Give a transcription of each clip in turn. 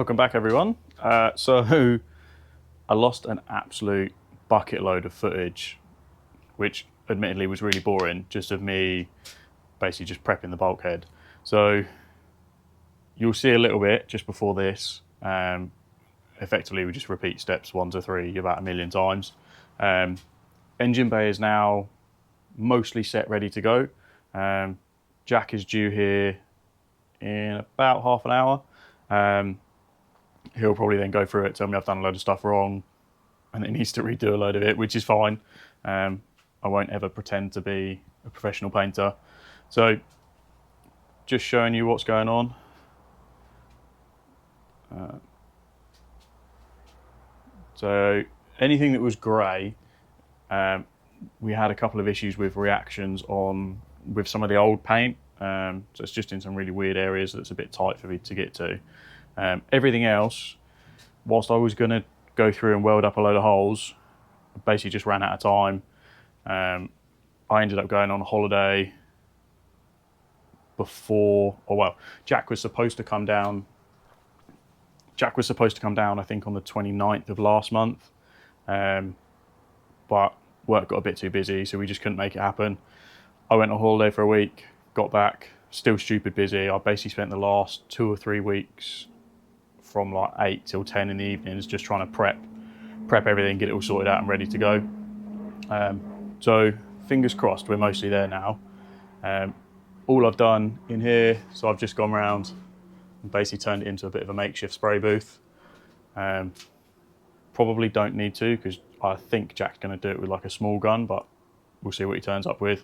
Welcome back, everyone. So I lost an absolute bucket load of footage, which admittedly was really boring, just of me basically just prepping the bulkhead. So you'll see a little bit just before this. Effectively, we just repeat steps 1 to 3 about 1,000,000 times. Engine bay is now mostly set, ready to go. Jack is due here in about half an hour. He'll probably then go through it, tell me I've done a load of stuff wrong, and it needs to redo a load of it, which is fine. I won't ever pretend to be a professional painter. So just showing you what's going on. So anything that was grey, we had a couple of issues with reactions with some of the old paint. So it's just in some really weird areas that's a bit tight for me to get to. Everything else, whilst I was going to go through and weld up a load of holes, I basically just ran out of time. I ended up going on holiday Jack was supposed to come down. I think on the 29th of last month, but work got a bit too busy, so we just couldn't make it happen. I went on holiday for a week, got back, still stupid busy. I basically spent the last 2 or 3 weeks from like 8 till 10 in the evenings just trying to prep everything, get it all sorted out and ready to go. So fingers crossed, we're mostly there now. All I've done in here, so I've just gone around and basically turned it into a bit of a makeshift spray booth. Probably don't need to, because I think Jack's going to do it with like a small gun, but we'll see what he turns up with.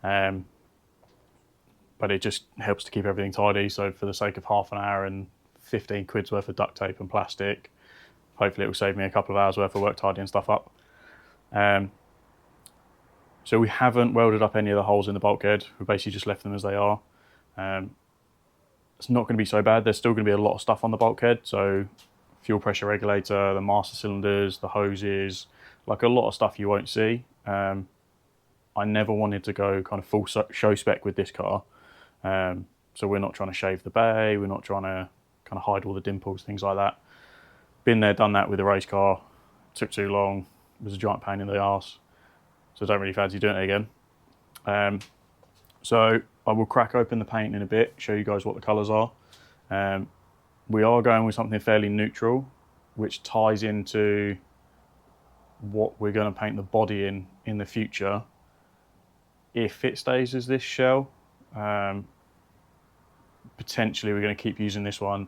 But it just helps to keep everything tidy. So for the sake of half an hour and 15 quid's worth of duct tape and plastic, hopefully it will save me a couple of hours worth of work tidying stuff up. So we haven't welded up any of the holes in the bulkhead. We basically just left them as they are. It's not going to be so bad. There's still going to be a lot of stuff on the bulkhead. So fuel pressure regulator, the master cylinders, the hoses, like a lot of stuff you won't see. I never wanted to go kind of full show spec with this car. So we're not trying to shave the bay. We're not trying to kind of hide all the dimples, things like that. Been there, done that with a race car. Took too long. It was a giant pain in the arse. So I don't really fancy doing it again. So I will crack open the paint in a bit, show you guys what the colours are. We are going with something fairly neutral, which ties into what we're going to paint the body in the future. If it stays as this shell, potentially we're going to keep using this one,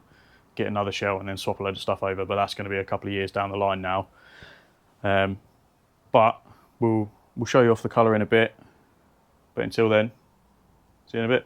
get another shell and then swap a load of stuff over, but that's going to be a couple of years down the line now. But we'll show you off the colour in a bit, but until then, see you in a bit.